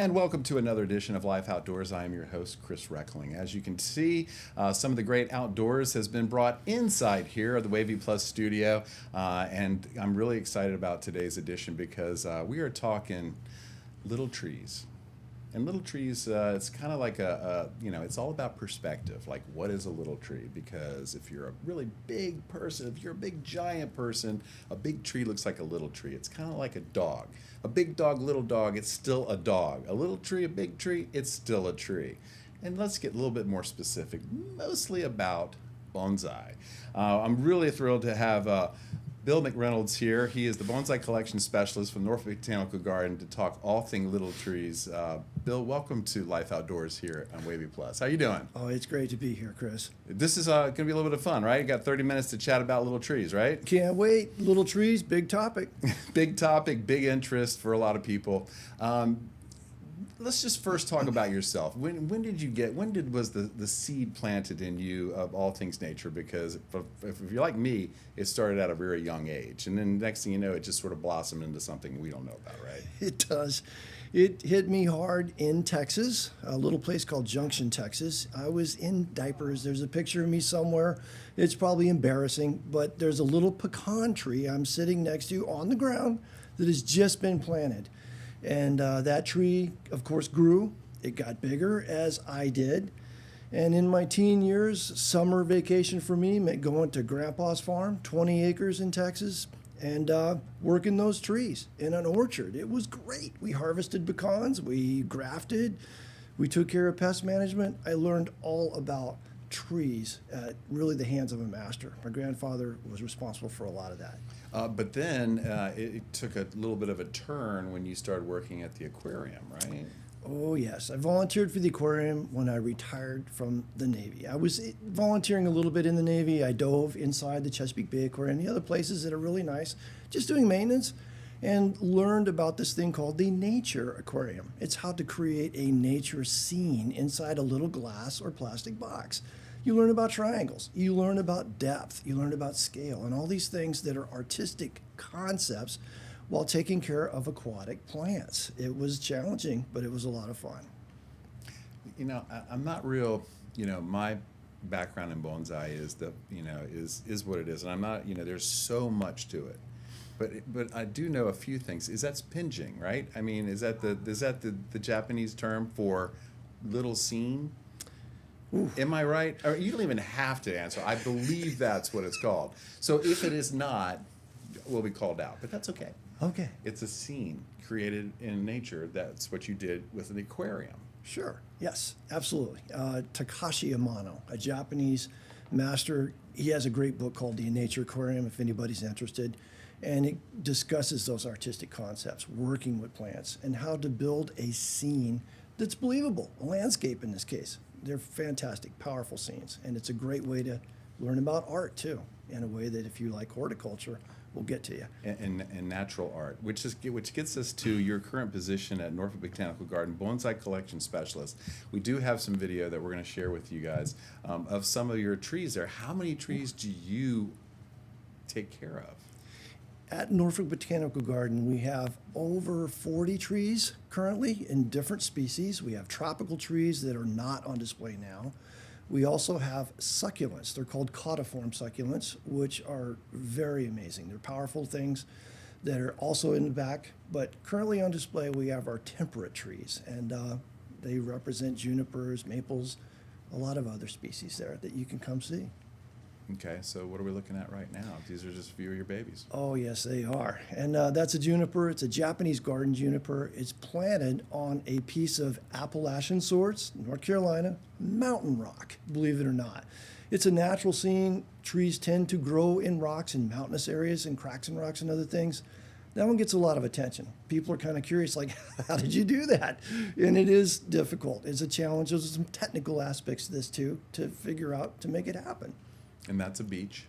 And welcome to another edition of Life Outdoors. I am your host, Chris Reckling. As you can see, some of the great outdoors has been brought inside here at the Wavy Plus studio. And I'm really excited about today's edition because we are talking little trees. And little trees, it's kind of like it's all about perspective. Like, what is a little tree? Because if you're a really big person, if you're a big giant person, a big tree looks like a little tree. It's kind of like a dog. A big dog, little dog, it's still a dog. A little tree, a big tree, it's still a tree. And let's get a little bit more specific, mostly about bonsai. I'm really thrilled to have Bill McReynolds here. He is the Bonsai Collection Specialist from Norfolk Botanical Garden to talk all things little trees. Bill, welcome to Life Outdoors here on Wavy Plus. How you doing? Oh, it's great to be here, Chris. This is going to be a little bit of fun, right? You got 30 minutes to chat about little trees, right? Can't wait. Little trees, big topic. Big topic, big interest for a lot of people. Let's just first talk about yourself. When was the seed planted in you of all things nature? Because if you're like me, it started at a very young age, and then next thing you know, it just sort of blossomed into something we don't know about, right? It does. It hit me hard in Texas, a little place called Junction, Texas. I was in diapers. There's a picture of me somewhere. It's probably embarrassing, but there's a little pecan tree I'm sitting next to on the ground that has just been planted. And that tree, of course, grew. It got bigger as I did. And in my teen years, summer vacation for me meant going to Grandpa's farm, 20 acres in Texas, and working those trees in an orchard. It was great. We harvested pecans, we grafted, we took care of pest management. I learned all about trees at really the hands of a master. My grandfather was responsible for a lot of that. But then it took a little bit of a turn when you started working at the aquarium, right? Oh, yes. I volunteered for the aquarium when I retired from the Navy. I was volunteering a little bit in the Navy. I dove inside the Chesapeake Bay Aquarium, the other places that are really nice, just doing maintenance, and learned about this thing called the nature aquarium. It's how to create a nature scene inside a little glass or plastic box. You learn about triangles, you learn about depth, you learn about scale, and all these things that are artistic concepts while taking care of aquatic plants. It was challenging, but it was a lot of fun. You know, I'm not real, my background in bonsai is what it is. And I'm not, there's so much to it. But I do know a few things. That's pinching, right? I mean, is that the Japanese term for little scene? Ooh. Am I right? Or you don't even have to answer. I believe that's what it's called. So if it is not, we'll be called out. But that's okay. Okay. It's a scene created in nature. That's what you did with an aquarium. Sure. Yes, absolutely. Takashi Amano, a Japanese master. He has a great book called The Nature Aquarium, if anybody's interested. And it discusses those artistic concepts, working with plants, and how to build a scene that's believable, a landscape in this case. They're fantastic, powerful scenes, and it's a great way to learn about art too, in a way that if you like horticulture, will get to you. And natural art, which gets us to your current position at Norfolk Botanical Garden, Bonsai Collection Specialist. We do have some video that we're going to share with you guys of some of your trees there. How many trees do you take care of? At Norfolk Botanical Garden, we have over 40 trees currently in different species. We have tropical trees that are not on display now. We also have succulents. They're called caudiform succulents, which are very amazing. They're powerful things that are also in the back. But currently on display, we have our temperate trees, and they represent junipers, maples, a lot of other species there that you can come see. Okay, so what are we looking at right now? These are just a few of your babies. Oh, yes, they are. And that's a juniper. It's a Japanese garden juniper. It's planted on a piece of Appalachian sorts, North Carolina, mountain rock, believe it or not. It's a natural scene. Trees tend to grow in rocks in mountainous areas and cracks in rocks and other things. That one gets a lot of attention. People are kind of curious, like, how did you do that? And it is difficult. It's a challenge. There's some technical aspects to this, too, to figure out to make it happen. And that's a beech.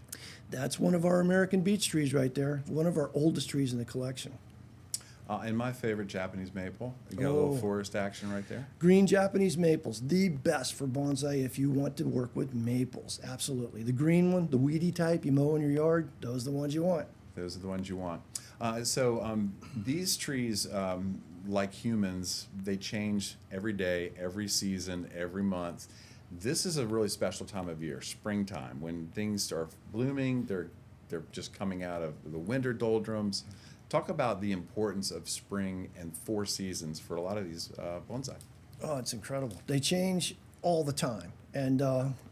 That's one of our American beech trees right there, one of our oldest trees in the collection. And my favorite, Japanese maple. You got a little forest action right there. Green Japanese maples, the best for bonsai if you want to work with maples, absolutely. The green one, the weedy type you mow in your yard, those are the ones you want. Those are the ones you want. These trees, like humans, they change every day, every season, every month. This is a really special time of year, springtime, when things are blooming. They're just coming out of the winter doldrums. Talk about the importance of spring and 4 seasons for a lot of these bonsai. Oh, it's incredible. They change all the time. And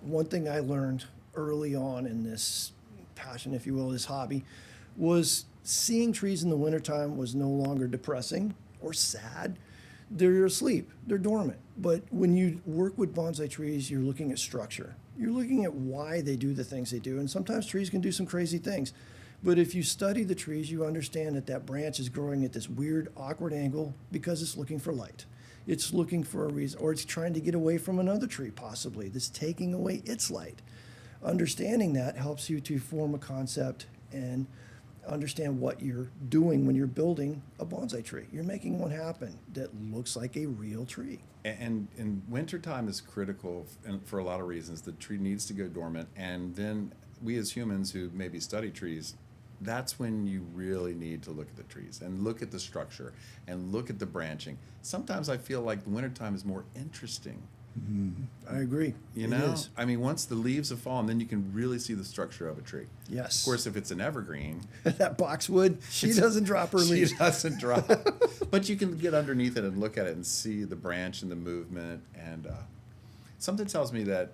one thing I learned early on in this passion, if you will, this hobby, was seeing trees in the wintertime was no longer depressing or sad. They're asleep, they're dormant. But when you work with bonsai trees, you're looking at structure. You're looking at why they do the things they do. And sometimes trees can do some crazy things. But if you study the trees, you understand that that branch is growing at this weird, awkward angle because it's looking for light. It's looking for a reason, or it's trying to get away from another tree, possibly, that's taking away its light. Understanding that helps you to form a concept and understand what you're doing when you're building a bonsai tree. You're making one happen that looks like a real tree. And wintertime is critical for a lot of reasons. The tree needs to go dormant, and then we as humans who maybe study trees, that's when you really need to look at the trees and look at the structure and look at the branching. Sometimes I feel like the wintertime is more interesting. I agree. You know? I mean, once the leaves have fallen, then you can really see the structure of a tree. Yes. Of course, if it's an evergreen. That boxwood, she doesn't drop her leaves. She doesn't drop. But you can get underneath it and look at it and see the branch and the movement. And something tells me that,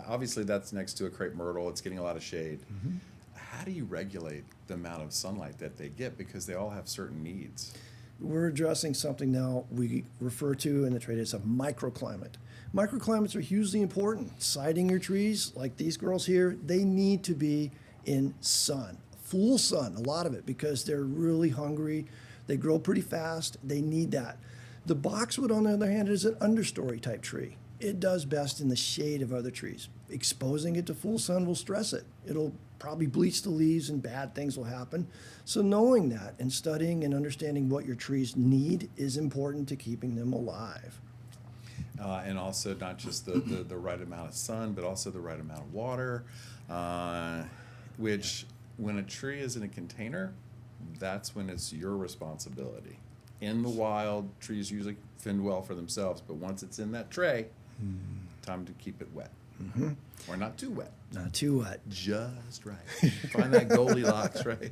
obviously, that's next to a crepe myrtle. It's getting a lot of shade. Mm-hmm. How do you regulate the amount of sunlight that they get? Because they all have certain needs. We're addressing something now we refer to in the trade as a microclimate. Microclimates are hugely important. Siding your trees, like these girls here, they need to be in sun, full sun, a lot of it, because they're really hungry. They grow pretty fast. They need that. The boxwood, on the other hand, is an understory type tree. It does best in the shade of other trees. Exposing it to full sun will stress it. It'll probably bleach the leaves and bad things will happen. So knowing that and studying and understanding what your trees need is important to keeping them alive. And also not just the right amount of sun, but also the right amount of water, which when a tree is in a container, that's when it's your responsibility. In the wild, trees usually fend well for themselves, but once it's in that tray, time to keep it wet. Mm-hmm. Or not too wet. Not too wet. Just right. Find that Goldilocks, right?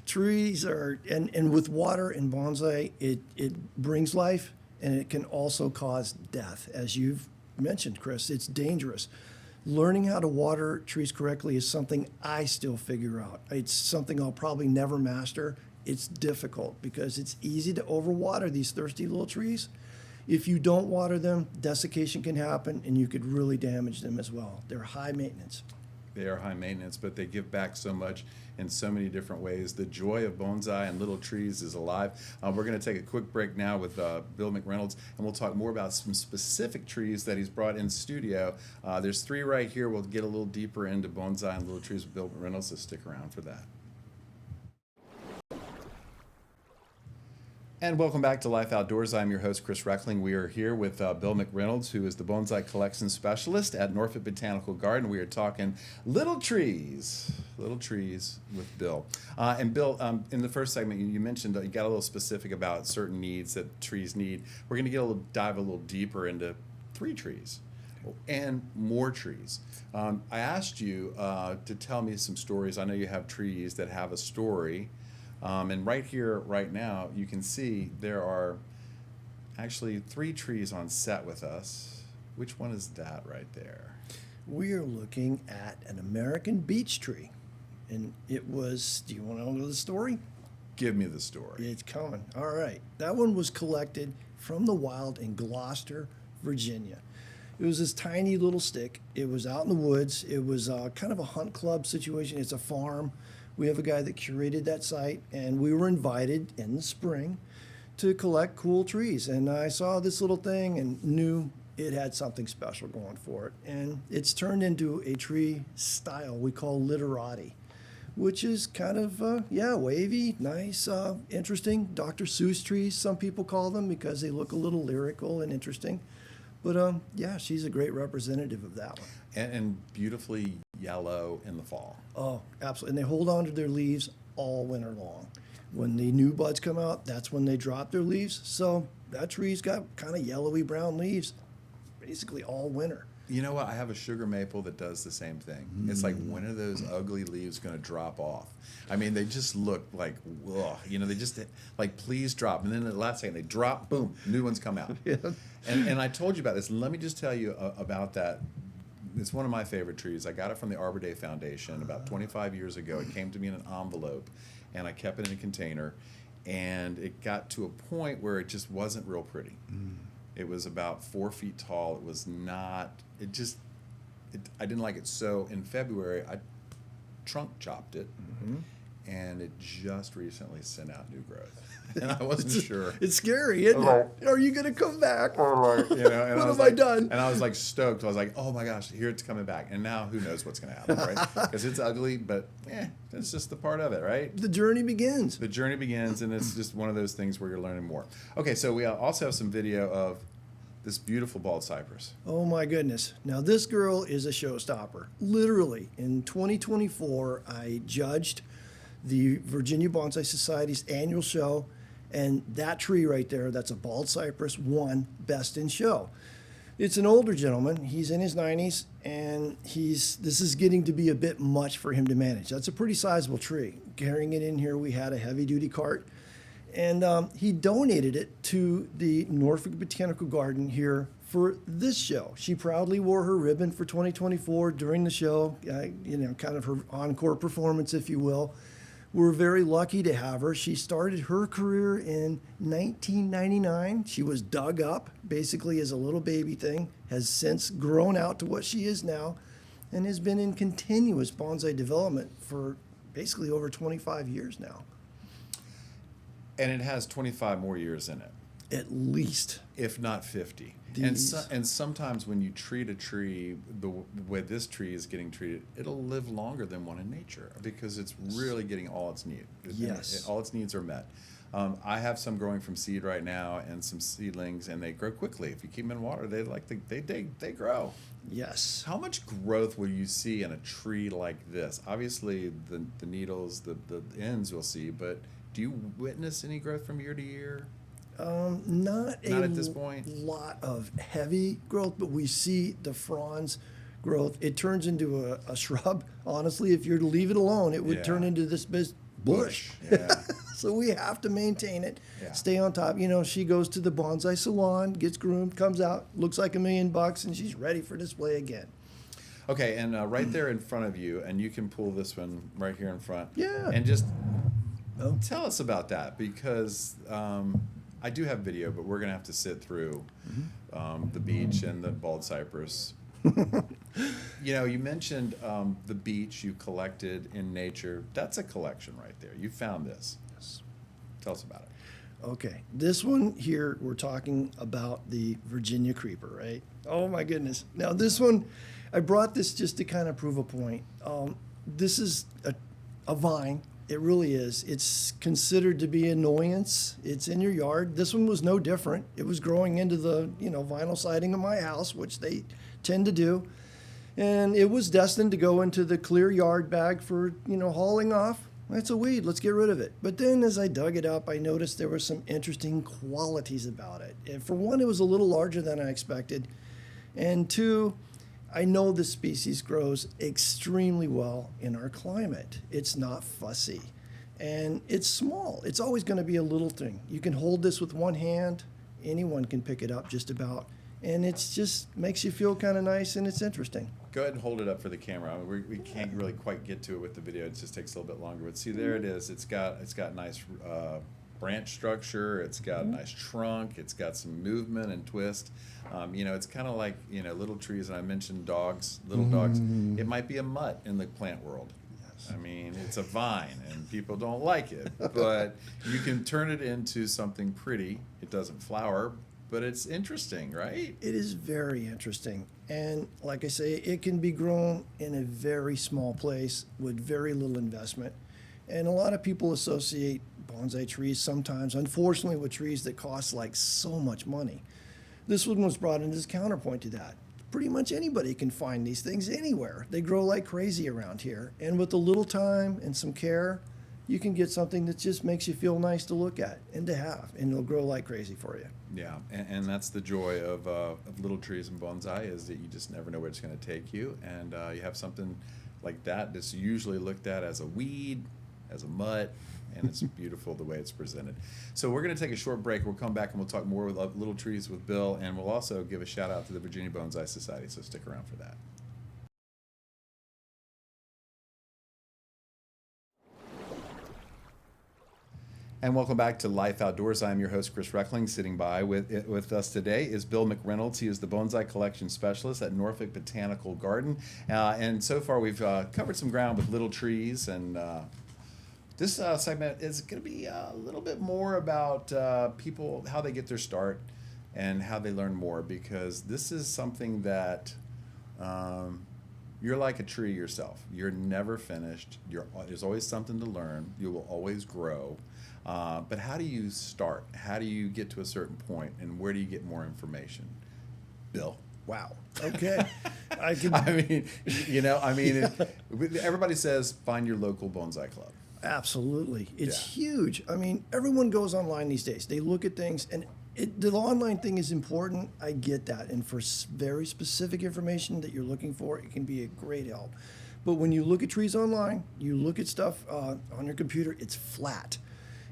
Trees are, and with water in bonsai, it brings life, and it can also cause death. As you've mentioned, Chris, it's dangerous. Learning how to water trees correctly is something I still figure out. It's something I'll probably never master. It's difficult because it's easy to overwater these thirsty little trees. If you don't water them, desiccation can happen, and you could really damage them as well. They're high maintenance. They are high maintenance, but they give back so much in so many different ways. The joy of bonsai and little trees is alive. We're going to take a quick break now with Bill McReynolds, and we'll talk more about some specific trees that he's brought in studio. There's 3 right here. We'll get a little deeper into bonsai and little trees with Bill McReynolds, so stick around for that. And welcome back to Life Outdoors. I'm your host, Chris Reckling. We are here with Bill McReynolds, who is the Bonsai Collection Specialist at Norfolk Botanical Garden. We are talking little trees with Bill. And Bill, in the first segment, you mentioned you got a little specific about certain needs that trees need. We're going to dive a little deeper into 3 trees and more trees. I asked you to tell me some stories. I know you have trees that have a story. And right here, right now, you can see there are actually 3 trees on set with us. Which one is that right there? We are looking at an American beech tree. And it was, do you want to know the story? Give me the story. It's coming. All right. That one was collected from the wild in Gloucester, Virginia. It was this tiny little stick. It was out in the woods. It was kind of a hunt club situation. It's a farm. We have a guy that curated that site, and we were invited in the spring to collect cool trees. And I saw this little thing and knew it had something special going for it. And it's turned into a tree style we call literati, which is kind of, wavy, nice, interesting. Dr. Seuss trees, some people call them, because they look a little lyrical and interesting. But she's a great representative of that one. And beautifully yellow in the fall. Oh, absolutely. And they hold on to their leaves all winter long. When the new buds come out, that's when they drop their leaves. So that tree's got kind of yellowy brown leaves basically all winter. You know what? I have a sugar maple that does the same thing. It's like, when are those ugly leaves going to drop off? I mean, they just look like, ugh, you know, they just like, please drop. And then the last second they drop, boom, new ones come out. Yeah. And I told you about this. Let me just tell you about that. It's one of my favorite trees. I got it from the Arbor Day Foundation about 25 years ago. It came to me in an envelope, and I kept it in a container. And it got to a point where it just wasn't real pretty. It was about 4 feet tall. It was not, I didn't like it. So in February, I trunk chopped it, and it just recently sent out new growth. And I wasn't sure. It's scary, isn't it? Are you going to come back? You know, and What I was have I done? And I was like stoked. I was like, oh my gosh, here it's coming back. And now who knows what's going to happen, right? Because it's ugly, but that's just the part of it, right? The journey begins. The journey begins, and it's just one of those things where you're learning more. Okay, so we also have some video of this beautiful bald cypress. Oh my goodness. Now this girl is a showstopper. Literally, in 2024, I judged the Virginia Bonsai Society's annual show, and that tree right there, that's a bald cypress, won Best in Show. It's an older gentleman. He's in his 90s, and this is getting to be a bit much for him to manage. That's a pretty sizable tree. Carrying it in here, we had a heavy-duty cart, and he donated it to the Norfolk Botanical Garden here for this show. She proudly wore her ribbon for 2024 during the show, you know, kind of her encore performance, if you will. We're very lucky to have her. She started her career in 1999. She was dug up basically as a little baby thing, has since grown out to what she is now, and has been in continuous bonsai development for basically over 25 years now. And it has 25 more years in it. At least. If not 50. These. And sometimes when you treat a tree the way this tree is getting treated, it'll live longer than one in nature because it's really getting all its needs. Yes. All its needs are met. I have some growing from seed right now and some seedlings, and they grow quickly. If you keep them in water, they grow. Yes. How much growth will you see in a tree like this? Obviously, the needles, the ends we'll see, but do you witness any growth from year to year? Not at this point. Lot of heavy growth, but we see the fronds growth. It turns into a shrub. Honestly, if you're to leave it alone, it would turn into this bush. Yeah. So we have to maintain it, Yeah. stay on top. You know, she goes to the bonsai salon, gets groomed, comes out, looks like $1 million, and she's ready for display again. Okay, and right there in front of you, and you can pull this one right here in front. Yeah. And just tell us about that, because I do have video, but we're going to have to sit through the beech and the bald cypress. You know, you mentioned the beech you collected in nature. That's a collection right there. You found this. Yes. Tell us about it. Okay, this one here, we're talking about the Virginia creeper, right? Oh my goodness. Now this one, I brought this just to kind of prove a point. This is a vine. It really is. It's considered to be an annoyance. It's in your yard. This one was no different. It was growing into the, vinyl siding of my house, which they tend to do. And it was destined to go into the clear yard bag for, hauling off. That's a weed. Let's get rid of it. But then as I dug it up, I noticed there were some interesting qualities about it. And for one, it was a little larger than I expected. And two, I know this species grows extremely well in our climate. It's not fussy, and it's small. It's always going to be a little thing. You can hold this with one hand. Anyone can pick it up just about, and it's just makes you feel kind of nice, and it's interesting. Go ahead and hold it up for the camera. We can't really quite get to it with the video. It just takes a little bit longer. But see, there it is. It's got nice branch structure. It's got a nice trunk. It's got some movement and twist. It's kind of like, little trees, and I mentioned dogs, little dogs. It might be a mutt in the plant world. Yes. I mean, it's a vine, and people don't like it, but you can turn it into something pretty. It doesn't flower, but it's interesting, right? It is very interesting. And like I say, it can be grown in a very small place with very little investment. And a lot of people associate bonsai trees sometimes, unfortunately, with trees that cost like so much money. This one was brought in as counterpoint to that. Pretty much anybody can find these things anywhere. They grow like crazy around here. And with a little time and some care, you can get something that just makes you feel nice to look at and to have, and it'll grow like crazy for you. Yeah, and that's the joy of little trees and bonsai, is that you just never know where it's going to take you, and you have something like that that's usually looked at as a weed, as a mutt, and it's beautiful the way it's presented. So we're going to take a short break. We'll come back and we'll talk more with little trees with Bill, and we'll also give a shout out to the Virginia Bonsai Society, so stick around for that. And welcome back to Life Outdoors. I'm your host, Chris Reckling. Sitting by with us today is Bill McReynolds. He is the Bonsai Collection Specialist at Norfolk Botanical Garden. And so far we've covered some ground with little trees, and this segment is going to be a little bit more about people, how they get their start and how they learn more, because this is something that you're like a tree yourself. You're never finished. There's always something to learn. You will always grow. But how do you start? How do you get to a certain point, and where do you get more information? Bill? Wow. Okay. Everybody says find your local bonsai club. Absolutely. It's huge. I mean, everyone goes online these days. They look at things, and the online thing is important. I get that. And for very specific information that you're looking for, it can be a great help. But when you look at trees online, you look at stuff on your computer, it's flat.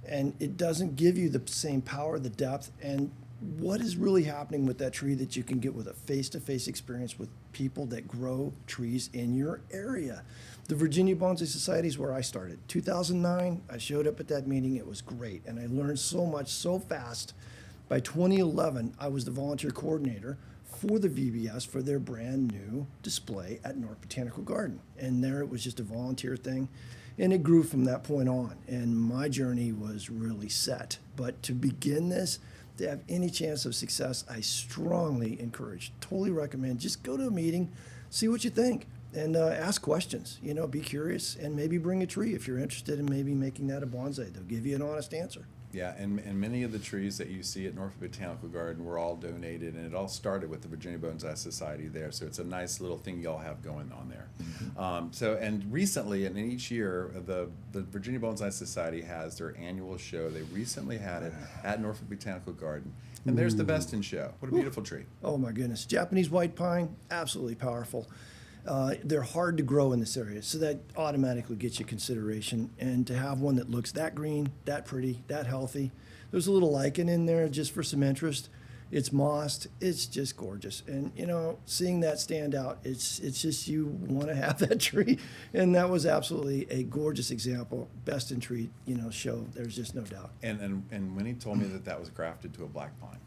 And it doesn't give you the same power, the depth, and what is really happening with that tree that you can get with a face-to-face experience with people that grow trees in your area. The Virginia Bonsai Society is where I started. 2009, I showed up at that meeting. It was great, and I learned so much so fast. By 2011, I was the volunteer coordinator for the VBS for their brand new display at Norfolk Botanical Garden. And there it was just a volunteer thing. And it grew from that point on. And my journey was really set. But to begin this, to have any chance of success, I strongly encourage, totally recommend, just go to a meeting, see what you think, and ask questions. You know, be curious, and maybe bring a tree if you're interested in maybe making that a bonsai. They'll give you an honest answer. Yeah, and many of the trees that you see at Norfolk Botanical Garden were all donated, and it all started with the Virginia Bonsai Society there. So it's a nice little thing y'all have going on there. Mm-hmm. And recently, and each year, the Virginia Bonsai Society has their annual show. They recently had it at Norfolk Botanical Garden. And there's the Best in Show. What a beautiful tree. Oh my goodness. Japanese white pine, absolutely powerful. They're hard to grow in this area, so that automatically gets you consideration. And to have one that looks that green, that pretty, that healthy. There's a little lichen in there just for some interest. It's mossed. It's just gorgeous. And, you know, seeing that stand out, it's just you want to have that tree. And that was absolutely a gorgeous example. Best in tree, show. There's just no doubt. And when he told me that was grafted to a black pine.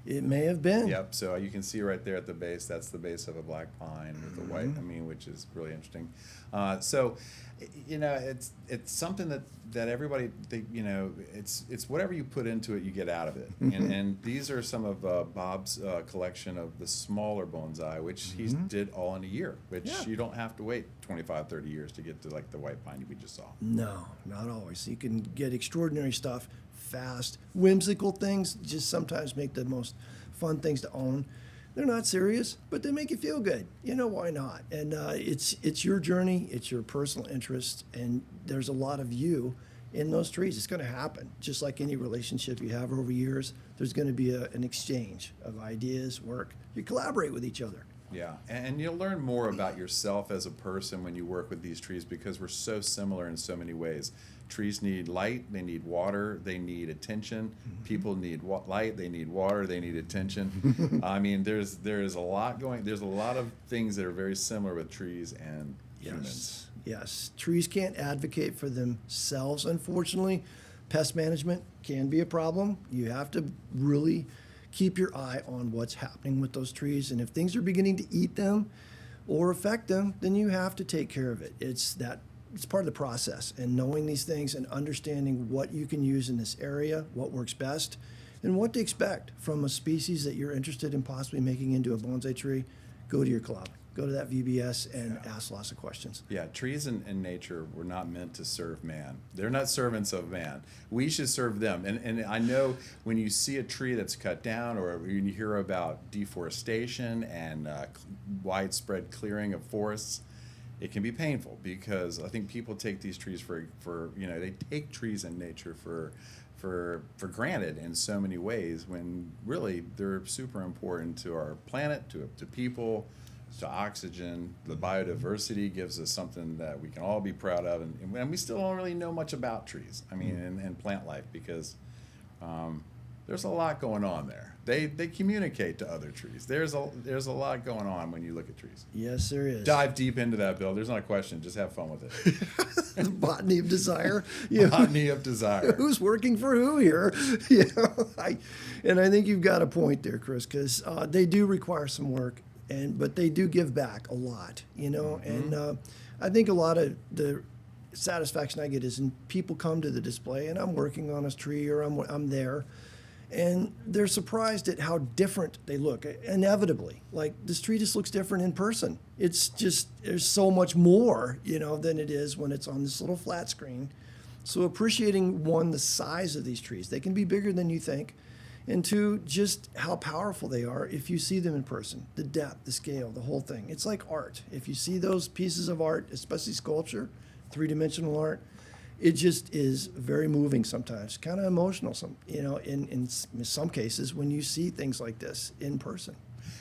It may have been. Yep. So you can see right there at the base, that's the base of a black pine with the white, which is really interesting. It's something that everybody, it's whatever you put into it, you get out of it. And these are some of Bob's collection of the smaller bonsai, which he did all in a year, which you don't have to wait 25, 30 years to get to like the white pine we just saw. No, not always. You can get extraordinary stuff fast. Whimsical things just sometimes make the most fun things to own. They're not serious, but they make you feel good. Why not? And it's your journey, it's your personal interest, and there's a lot of you in those trees. It's going to happen. Just like any relationship you have over years, there's going to be an exchange of ideas, work. You collaborate with each other. Yeah, and you'll learn more about yourself as a person when you work with these trees, because we're so similar in so many ways. Trees need light, they need water, they need attention. People need light, they need water, they need attention. I mean, there's a lot there's a lot of things that are very similar with trees and humans. Yes, trees can't advocate for themselves, unfortunately. Pest management can be a problem. You have to really keep your eye on what's happening with those trees, and if things are beginning to eat them or affect them, then you have to take care of it. It's part of the process, and knowing these things and understanding what you can use in this area, what works best, and what to expect from a species that you're interested in possibly making into a bonsai tree. Go to your club. Go to that VBS and ask lots of questions. Yeah, trees and nature were not meant to serve man. They're not servants of man. We should serve them. And I know when you see a tree that's cut down, or when you hear about deforestation and widespread clearing of forests, it can be painful because I think people take these trees they take trees in nature for granted in so many ways, when really they're super important to our planet, to people, to oxygen. The biodiversity gives us something that we can all be proud of, and we still don't really know much about trees. I mean, and plant life, because there's a lot going on there. They communicate to other trees. There's a lot going on when you look at trees. Yes, there is. Dive deep into that, Bill. There's not a question. Just have fun with it. The botany of desire. You know, Botany of desire. who's working for who here? You know, I think you've got a point there, Chris, because they do require some work, but they do give back a lot. You know, and I think a lot of the satisfaction I get is when people come to the display and I'm working on a tree, or I'm there, and they're surprised at how different they look. Inevitably, like, this tree just looks different in person. It's just, there's so much more, you know, than it is when it's on this little flat screen. So appreciating, one, the size of these trees. They can be bigger than you think. And two, just how powerful they are if you see them in person. The depth, the scale, the whole thing. It's like art. If you see those pieces of art, especially sculpture, three-dimensional art, it just is very moving sometimes, kind of emotional, in some cases when you see things like this in person.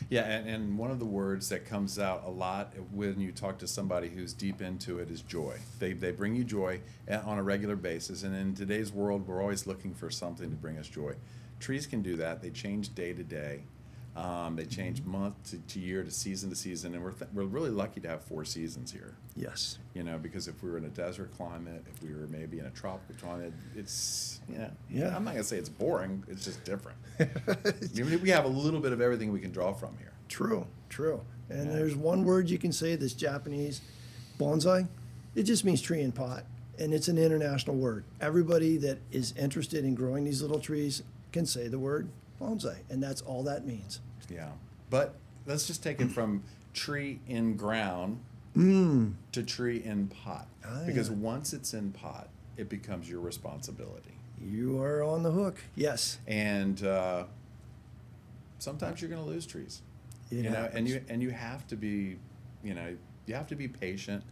Yeah, and one of the words that comes out a lot when you talk to somebody who's deep into it is joy. They bring you joy on a regular basis, and in today's world, we're always looking for something to bring us joy. Trees can do that. They change day to day. They change month to year, to season, and we're really lucky to have 4 seasons here. Yes. You know, because if we were in a desert climate, if we were maybe in a tropical climate, it's, Yeah. I'm not going to say it's boring, it's just different. We have a little bit of everything we can draw from here. True. And Yeah. there's one word you can say that's Japanese, bonsai. It just means tree in pot, and it's an international word. Everybody that is interested in growing these little trees can say the word bonsai, and that's all that means. Yeah, but let's just take it from tree in ground to tree in pot. Because once it's in pot, it becomes your responsibility. You are on the hook. Yes. And sometimes you're going to lose trees. It happens. And you have to be, you have to be patient,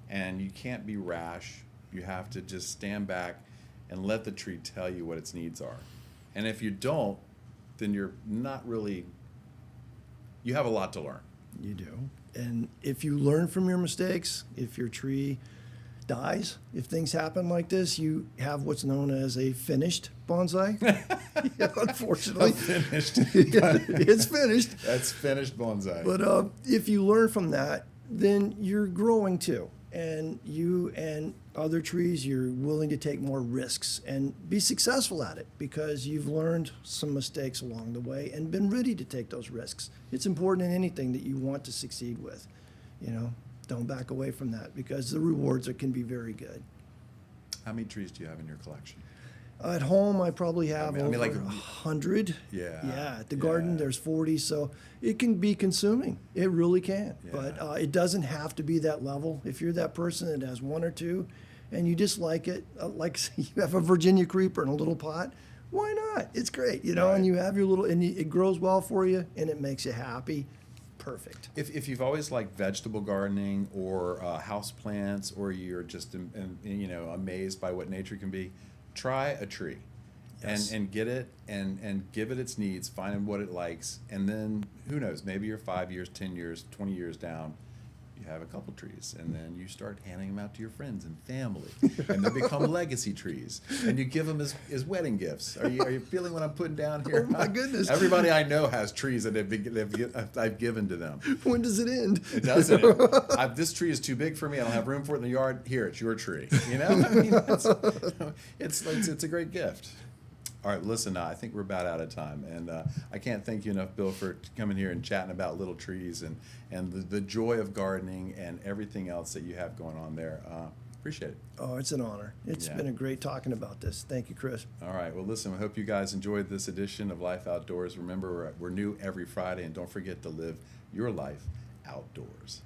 and you can't be rash. You have to just stand back and let the tree tell you what its needs are. And if you don't, then you're not really, you have a lot to learn. You do. And if you learn from your mistakes, if your tree dies, if things happen like this, you have what's known as a finished bonsai. Yeah, unfortunately. Finished. It's finished. That's finished bonsai. But if you learn from that, then you're growing too. And you and other trees, you're willing to take more risks and be successful at it because you've learned some mistakes along the way and been ready to take those risks. It's important in anything that you want to succeed with. Don't back away from that because the rewards can be very good. How many trees do you have in your collection? At home, I probably have over like 100. Yeah. Yeah. At the garden, there's 40. So it can be consuming. It really can. Yeah. But it doesn't have to be that level. If you're that person that has 1 or 2 and you just like it, like you have a Virginia creeper in a little pot, why not? It's great, Right. and you have your little, and it grows well for you and it makes you happy. Perfect. If you've always liked vegetable gardening or house plants, or you're just amazed by what nature can be, try a tree. Yes. And get it and give it its needs, find what it likes, and then who knows, maybe you're 5 years, 10 years, 20 years down, you have a couple trees, and then you start handing them out to your friends and family, and they become legacy trees, and you give them as wedding gifts. Are you feeling what I'm putting down here? Oh my goodness! Everybody I know has trees that I've given to them. When does it end? It doesn't. This tree is too big for me. I don't have room for it in the yard. Here, it's your tree. It's a great gift. All right, listen, I think we're about out of time, and I can't thank you enough, Bill, for coming here and chatting about little trees and the joy of gardening and everything else that you have going on there. Appreciate it. Oh, it's an honor. It's been a great talking about this. Thank you, Chris. All right, well, listen, I hope you guys enjoyed this edition of Life Outdoors. Remember, we're new every Friday, and don't forget to live your life outdoors.